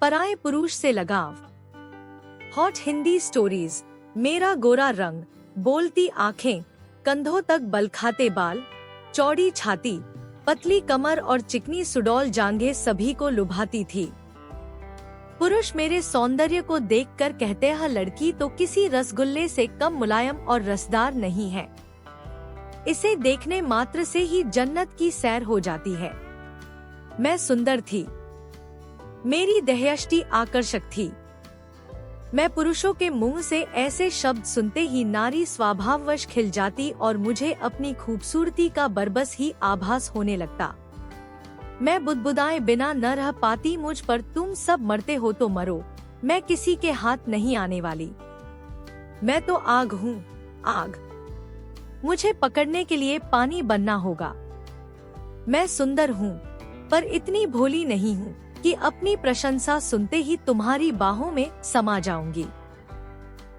पराये पुरुष से लगाव। Hot Hindi stories. मेरा गोरा रंग, बोलती आंखें, कंधों तक बल खाते बाल, चौड़ी छाती, पतली कमर और चिकनी सुडौल जांघें सभी को लुभाती थी। पुरुष मेरे सौंदर्य को देखकर कहते हैं लड़की तो किसी रसगुल्ले से कम मुलायम और रसदार नहीं है। इसे देखने मात्र से ही जन्नत की सैर हो जाती है। मैं सुंदर थी, मेरी देहयष्टि आकर्षक थी। मैं पुरुषों के मुंह से ऐसे शब्द सुनते ही नारी स्वभाववश खिल जाती और मुझे अपनी खूबसूरती का बरबस ही आभास होने लगता। मैं बुदबुदाए बिना न रह पाती। मुझ पर तुम सब मरते हो तो मरो, मैं किसी के हाथ नहीं आने वाली। मैं तो आग हूँ, आग। मुझे पकड़ने के लिए पानी बनना होगा। मैं सुंदर हूँ, पर इतनी भोली नहीं हूँ कि अपनी प्रशंसा सुनते ही तुम्हारी बाहों में समा जाऊंगी।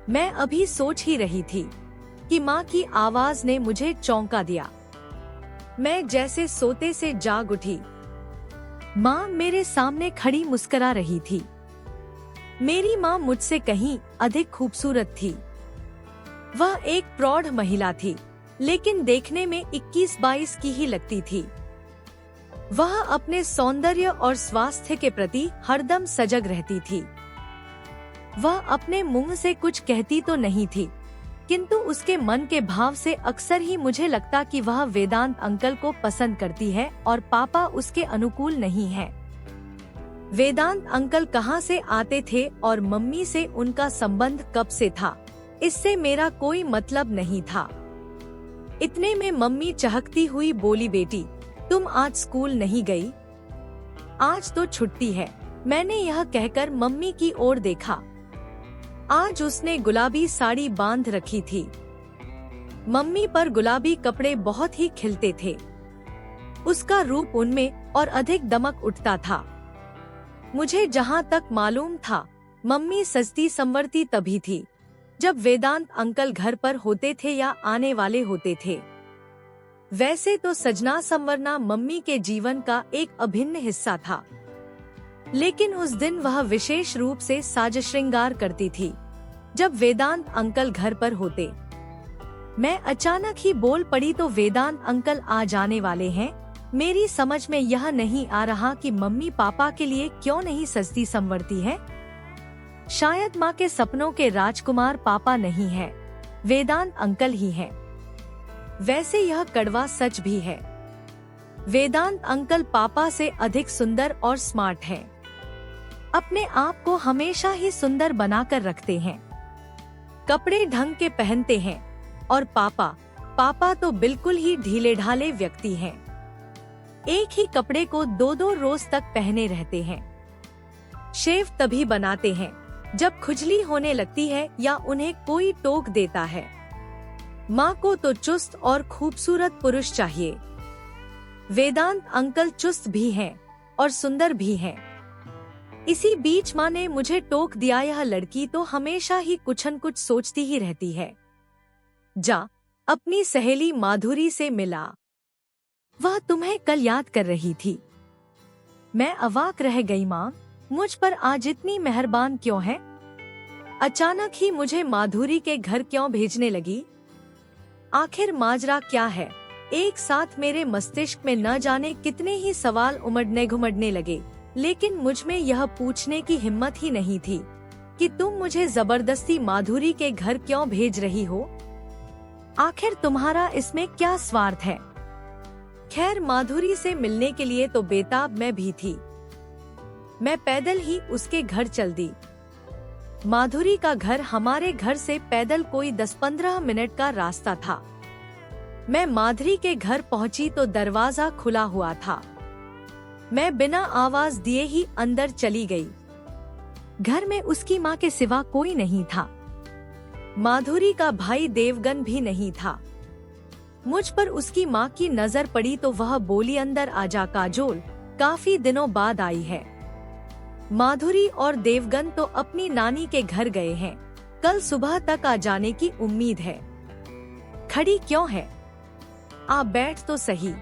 मैं अभी सोच ही रही थी कि माँ की आवाज ने मुझे चौंका दिया। मैं जैसे सोते से जाग उठी। माँ मेरे सामने खड़ी मुस्कुरा रही थी। मेरी माँ मुझसे कहीं अधिक खूबसूरत थी। वह एक प्रौढ़ महिला थी, लेकिन देखने में 21-22 की ही लगती थी। वह अपने सौंदर्य और स्वास्थ्य के प्रति हरदम सजग रहती थी। वह अपने मुंह से कुछ कहती तो नहीं थी, किंतु उसके मन के भाव से अक्सर ही मुझे लगता कि वह वेदांत अंकल को पसंद करती है और पापा उसके अनुकूल नहीं है। वेदांत अंकल कहाँ से आते थे और मम्मी से उनका संबंध कब से था, इससे मेरा कोई मतलब नहीं था। इतने में मम्मी चहकती हुई बोली, बेटी तुम आज स्कूल नहीं गई? आज तो छुट्टी है। मैंने यह कहकर मम्मी की ओर देखा। आज उसने गुलाबी साड़ी बांध रखी थी। मम्मी पर गुलाबी कपड़े बहुत ही खिलते थे। उसका रूप उनमें और अधिक दमक उठता था। मुझे जहाँ तक मालूम था, मम्मी सजती संवरती तभी थी जब वेदांत अंकल घर पर होते थे या आने वाले होते थे। वैसे तो सजना संवरना मम्मी के जीवन का एक अभिन्न हिस्सा था, लेकिन उस दिन वह विशेष रूप से साज श्रृंगार करती थी जब वेदांत अंकल घर पर होते। मैं अचानक ही बोल पड़ी, तो वेदांत अंकल आ जाने वाले हैं। मेरी समझ में यह नहीं आ रहा कि मम्मी पापा के लिए क्यों नहीं सजती संवरती है। शायद माँ के सपनों के राजकुमार पापा नहीं है, वेदांत अंकल ही हैं। वैसे यह कड़वा सच भी है। वेदांत अंकल पापा से अधिक सुंदर और स्मार्ट हैं। अपने आप को हमेशा ही सुंदर बनाकर रखते हैं, कपड़े ढंग के पहनते हैं, और पापा तो बिल्कुल ही ढीले ढाले व्यक्ति हैं। एक ही कपड़े को 2-2 रोज तक पहने रहते हैं। शेव तभी बनाते हैं जब खुजली होने लगती है या उन्हें कोई टोक देता है। माँ को तो चुस्त और खूबसूरत पुरुष चाहिए। वेदांत अंकल चुस्त भी हैं और सुंदर भी हैं। इसी बीच माँ ने मुझे टोक दिया, यह लड़की तो हमेशा ही कुछ न कुछ सोचती ही रहती है। जा अपनी सहेली माधुरी से मिला, वह तुम्हें कल याद कर रही थी। मैं अवाक रह गई। माँ मुझ पर आज इतनी मेहरबान क्यों है? अचानक ही मुझे माधुरी के घर क्यों भेजने लगी? आखिर माजरा क्या है? एक साथ मेरे मस्तिष्क में न जाने कितने ही सवाल उमड़ने घुमड़ने लगे, लेकिन मुझ में यह पूछने की हिम्मत ही नहीं थी कि तुम मुझे जबरदस्ती माधुरी के घर क्यों भेज रही हो। आखिर तुम्हारा इसमें क्या स्वार्थ है? खैर, माधुरी से मिलने के लिए तो बेताब मैं भी थी। मैं पैदल ही उसके घर चल दी। माधुरी का घर हमारे घर से पैदल कोई 10-15 मिनट का रास्ता था। मैं माधुरी के घर पहुंची तो दरवाजा खुला हुआ था। मैं बिना आवाज दिए ही अंदर चली गई। घर में उसकी माँ के सिवा कोई नहीं था। माधुरी का भाई देवगन भी नहीं था। मुझ पर उसकी माँ की नजर पड़ी तो वह बोली, अंदर आजा काजोल, काफी दिनों बाद आई है। माधुरी और देवगन तो अपनी नानी के घर गए हैं, कल सुबह तक आ जाने की उम्मीद है। खड़ी क्यों है? आ बैठ तो सही।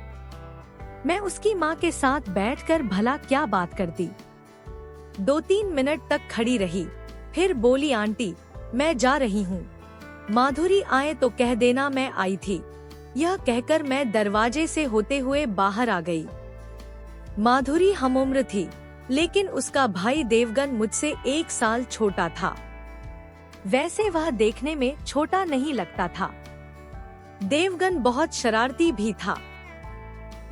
मैं उसकी माँ के साथ बैठकर भला क्या बात करती। 2-3 मिनट तक खड़ी रही, फिर बोली, आंटी मैं जा रही हूँ, माधुरी आए तो कह देना मैं आई थी। यह कहकर मैं दरवाजे से होते हुए बाहर आ गई। माधुरी हमउम्र थी, लेकिन उसका भाई देवगन मुझसे 1 साल छोटा था। वैसे वह देखने में छोटा नहीं लगता था। देवगन बहुत शरारती भी था।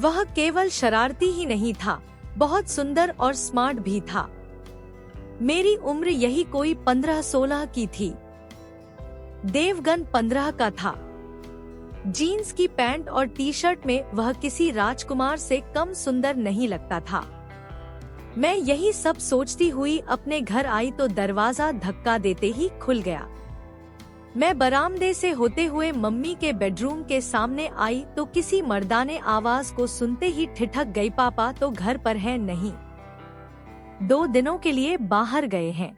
वह केवल शरारती ही नहीं था, बहुत सुंदर और स्मार्ट भी था। मेरी उम्र यही कोई 15-16 की थी। देवगन 15 का था। जीन्स की पैंट और टी-शर्ट में वह किसी राजकुमार से कम सुंदर नहीं लगता था। मैं यही सब सोचती हुई अपने घर आई तो दरवाजा धक्का देते ही खुल गया। मैं बरामदे से होते हुए मम्मी के बेडरूम के सामने आई तो किसी मर्दाने आवाज को सुनते ही ठिठक गई, पापा तो घर पर हैं नहीं, 2 दिनों के लिए बाहर गए हैं।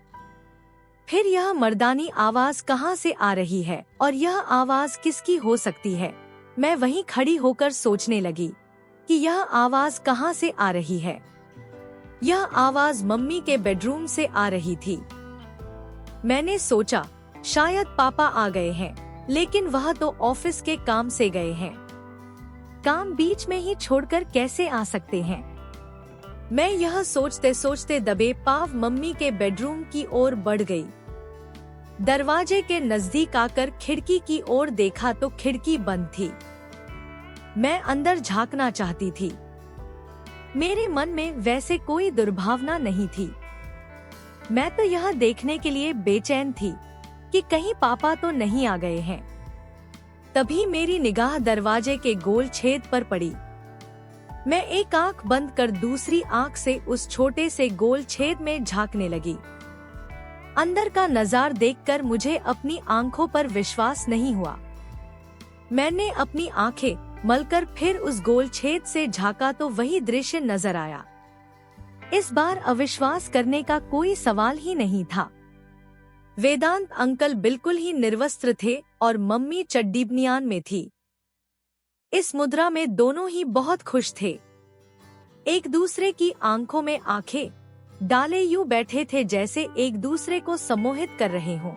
फिर यह मर्दानी आवाज कहाँ से आ रही है और यह आवाज किसकी हो सकती है? मैं वहीं खड़ी होकर सोचने लगी कि यह आवाज कहाँ से आ रही है। यह आवाज मम्मी के बेडरूम से आ रही थी। मैंने सोचा शायद पापा आ गए हैं, लेकिन वह तो ऑफिस के काम से गए हैं। काम बीच में ही छोड़कर कैसे आ सकते हैं? मैं यह सोचते सोचते दबे पांव मम्मी के बेडरूम की ओर बढ़ गई। दरवाजे के नजदीक आकर खिड़की की ओर देखा तो खिड़की बंद थी। मैं अंदर झांकना चाहती थी। मेरे मन में वैसे कोई दुर्भावना नहीं थी। मैं तो यह देखने के लिए बेचैन थी कि कहीं पापा तो नहीं आ गए हैं। तभी मेरी निगाह दरवाजे के गोल छेद पर पड़ी। मैं एक आंख बंद कर दूसरी आंख से उस छोटे से गोल छेद में झांकने लगी। अंदर का नज़ारा देखकर मुझे अपनी आंखों पर विश्वास नहीं हुआ। मैंने अपनी आंखें मलकर फिर उस गोल छेद से झांका तो वही दृश्य नजर आया। इस बार अविश्वास करने का कोई सवाल ही नहीं था। वेदांत अंकल बिल्कुल ही निर्वस्त्र थे और मम्मी चड्डी बनियान में थी। इस मुद्रा में दोनों ही बहुत खुश थे। एक दूसरे की आंखों में आंखें डाले यूं बैठे थे जैसे एक दूसरे को सम्मोहित कर रहे हों।